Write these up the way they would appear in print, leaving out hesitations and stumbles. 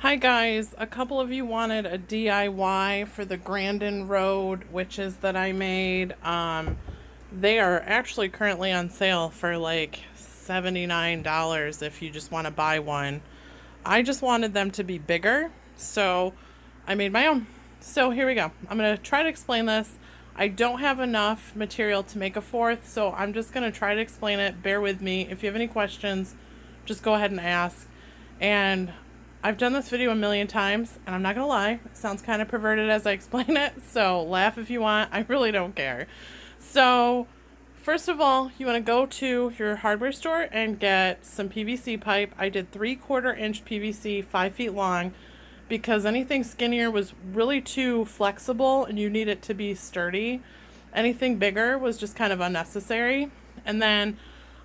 Hi guys, a couple of you wanted a DIY for the Grandin Road witches that I made. They are actually currently on sale for like $79 if you just want to buy one. I just wanted them to be bigger, so I made my own. So here we go. I'm going to try to explain this. I don't have enough material to make a fourth, so I'm just going to try to explain it. Bear with me. If you have any questions, just go ahead and ask. And I've done this video a million times, and I'm not gonna lie, it sounds kind of perverted as I explain it, so laugh if you want. I really don't care. So, first of all, you want to go to your hardware store and get some PVC pipe. I did 3/4 inch PVC, 5 feet long, because anything skinnier was really too flexible and you need it to be sturdy. Anything bigger was just kind of unnecessary. And then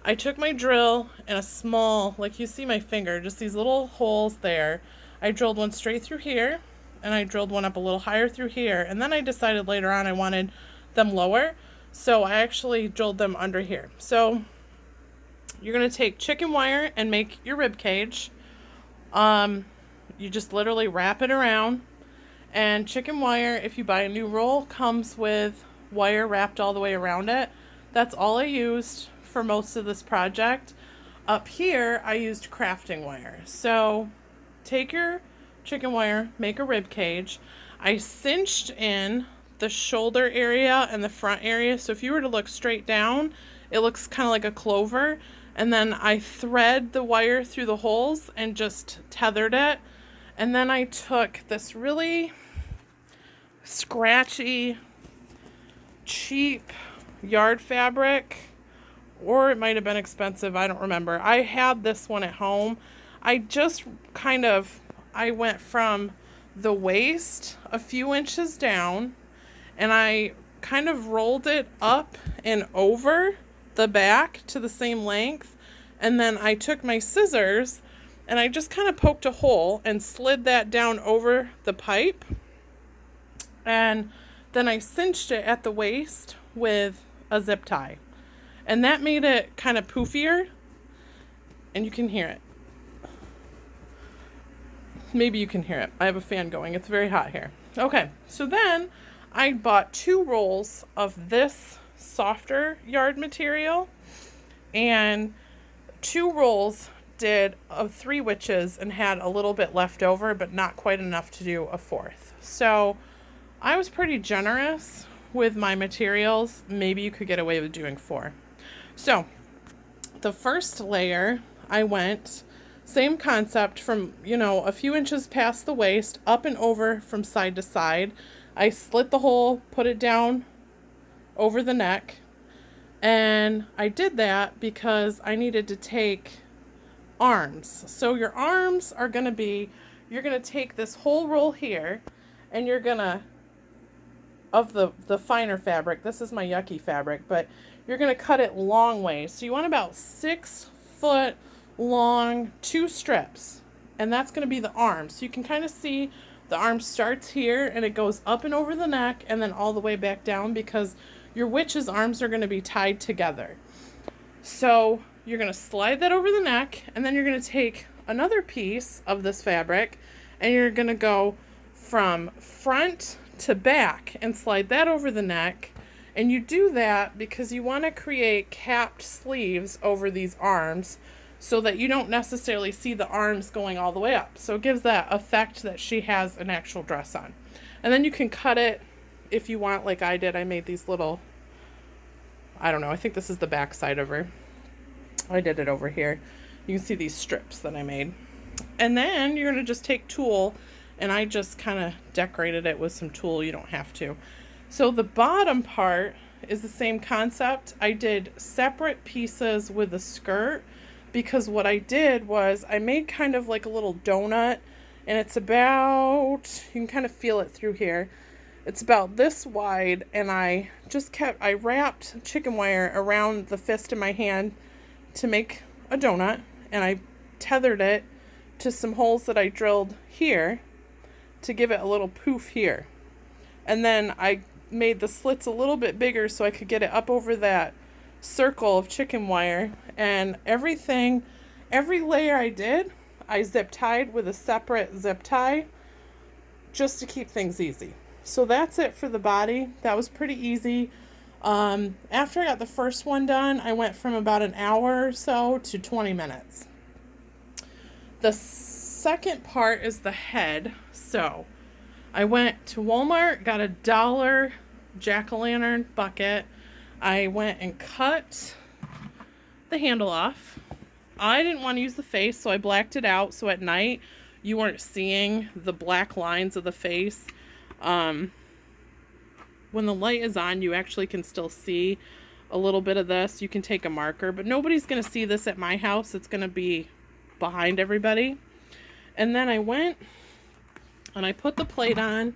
I took my drill and a small, like you see my finger, just these little holes there. I drilled one straight through here, and I drilled one up a little higher through here. And then I decided later on I wanted them lower, so I actually drilled them under here. So you're going to take chicken wire and make your rib cage. You just literally wrap it around. And chicken wire, if you buy a new roll, comes with wire wrapped all the way around it. That's all I used for most of this project. Up here, I used crafting wire. So take your chicken wire, make a rib cage. I cinched in the shoulder area and the front area. So if you were to look straight down, it looks kind of like a clover. And then I thread the wire through the holes and just tethered it. And then I took this really scratchy, cheap yard fabric, or it might have been expensive, I don't remember. I had this one at home. I went from the waist a few inches down, and I kind of rolled it up and over the back to the same length. And then I took my scissors and I just kind of poked a hole and slid that down over the pipe. And then I cinched it at the waist with a zip tie. And that made it kind of poofier. And you can hear it. Maybe you can hear it. I have a fan going. It's very hot here. Okay, so then I bought 2 rolls of this softer yard material. And 2 rolls did 3 witches and had a little bit left over, but not quite enough to do a fourth. So I was pretty generous with my materials. Maybe you could get away with doing 4. So the first layer, I went same concept from, a few inches past the waist, up and over from side to side. I slit the hole, put it down over the neck, and I did that because I needed to take arms. So your arms are going to be, you're going to take this whole roll here, and you're going to, of the finer fabric, this is my yucky fabric, but you're going to cut it long ways. So you want about 6 foot long 2 strips, and that's going to be the arm. So you can kind of see the arm starts here and it goes up and over the neck and then all the way back down, because your witch's arms are going to be tied together. So you're going to slide that over the neck, and then you're going to take another piece of this fabric and you're going to go from front to back and slide that over the neck. And you do that because you want to create capped sleeves over these arms so that you don't necessarily see the arms going all the way up. So it gives that effect that she has an actual dress on. And then you can cut it if you want, like I did. I made these little, I don't know, I think this is the back side of her. I did it over here. You can see these strips that I made. And then you're going to just take tulle, and I just kind of decorated it with some tulle. You don't have to. So the bottom part is the same concept. I did separate pieces with the skirt, because what I did was I made kind of like a little donut, and it's about, you can kind of feel it through here. It's about this wide, and I wrapped chicken wire around the fist in my hand to make a donut, and I tethered it to some holes that I drilled here to give it a little poof here. And then I made the slits a little bit bigger so I could get it up over that circle of chicken wire. And every layer I did, I zip tied with a separate zip tie just to keep things easy. So that's it for the body. That was pretty easy. After I got the first one done, I went from about an hour or so to 20 minutes. The second part is the head. So I went to Walmart, got a $1 jack-o'-lantern bucket. I went and cut the handle off. I didn't want to use the face, so I blacked it out, so at night you weren't seeing the black lines of the face. When the light is on, you actually can still see a little bit of this. You can take a marker, but nobody's going to see this at my house. It's going to be behind everybody. And then I went and I put the plate on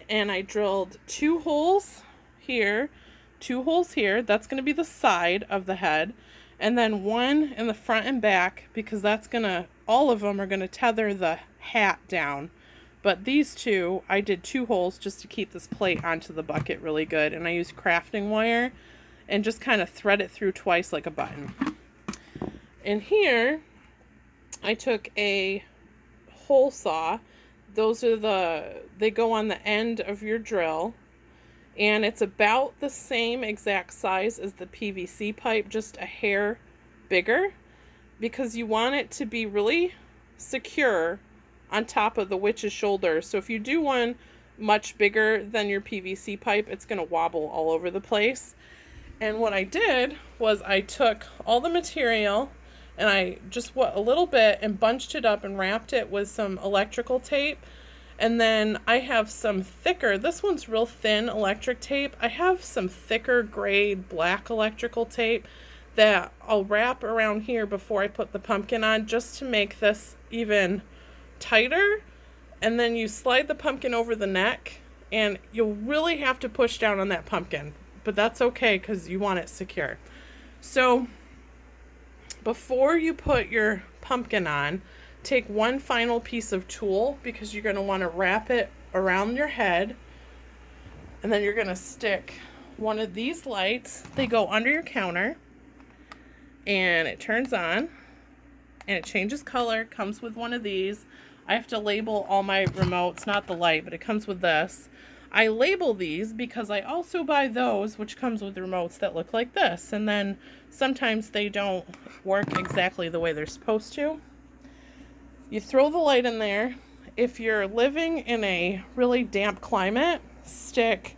and I drilled 2 holes here, 2 holes here. That's going to be the side of the head. And then 1 in the front and back, because that's going to, all of them are going to tether the hat down. But these 2, I did 2 holes just to keep this plate onto the bucket really good. And I used crafting wire and just kind of thread it through twice like a button. And here, I took a hole saw. Those are they go on the end of your drill. And it's about the same exact size as the PVC pipe, just a hair bigger, because you want it to be really secure on top of the witch's shoulder. So if you do one much bigger than your PVC pipe, it's going to wobble all over the place. And what I did was I took all the material and I just went a little bit and bunched it up and wrapped it with some electrical tape. And then I have some thicker, this one's real thin electric tape. I have some thicker grade black electrical tape that I'll wrap around here before I put the pumpkin on, just to make this even tighter. And then you slide the pumpkin over the neck, and you'll really have to push down on that pumpkin, but that's okay because you want it secure. So before you put your pumpkin on, take one final piece of tulle, because you're going to want to wrap it around your head, and then you're going to stick one of these lights. They go under your counter and it turns on and it changes color. Comes with one of these. I have to label all my remotes, not the light, but it comes with this. I label these because I also buy those which comes with remotes that look like this, and then sometimes they don't work exactly the way they're supposed to. You throw the light in there. If you're living in a really damp climate, stick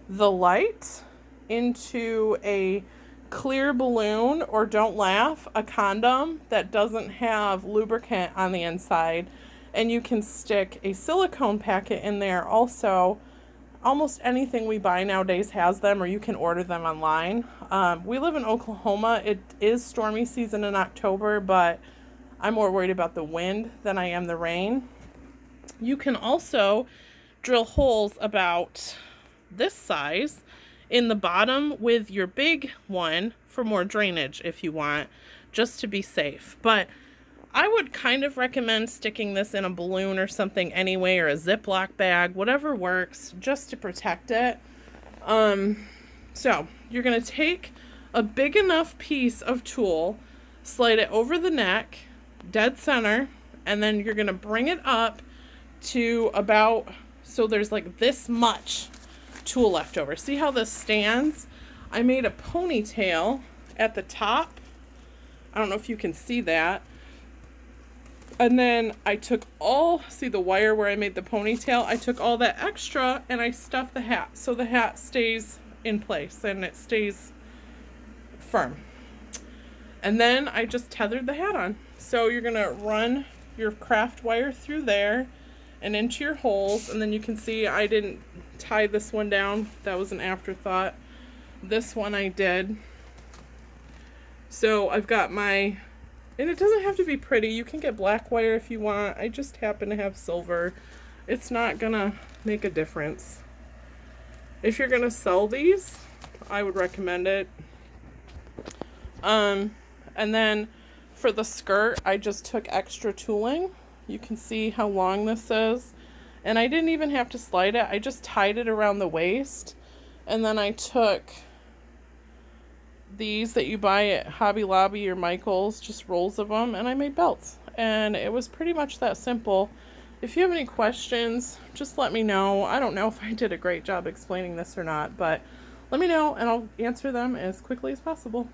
the light into a clear balloon, or don't laugh, a condom that doesn't have lubricant on the inside. And you can stick a silicone packet in there also. Almost anything we buy nowadays has them, or you can order them online. We live in Oklahoma. It is stormy season in October, but I'm more worried about the wind than I am the rain. You can also drill holes about this size in the bottom with your big one for more drainage if you want, just to be safe. But I would kind of recommend sticking this in a balloon or something anyway, or a Ziploc bag, whatever works, just to protect it. So you're going to take a big enough piece of tulle, slide it over the neck, dead center, and then you're going to bring it up to about, so there's like this much tulle left over. See how this stands? I made a ponytail at the top. I don't know if you can see that. And then I took see the wire where I made the ponytail? I took all that extra and I stuffed the hat, so the hat stays in place and it stays firm. And then I just tethered the hat on. So you're going to run your craft wire through there and into your holes. And then you can see I didn't tie this one down. That was an afterthought. This one I did. So I've got my, and it doesn't have to be pretty. You can get black wire if you want. I just happen to have silver. It's not going to make a difference. If you're going to sell these, I would recommend it. And then for the skirt, I just took extra tooling. You can see how long this is. And I didn't even have to slide it. I just tied it around the waist. And then I took these that you buy at Hobby Lobby or Michael's, just rolls of them, and I made belts. and it was pretty much that simple. If you have any questions, just let me know. I don't know if I did a great job explaining this or not, but let me know and I'll answer them as quickly as possible.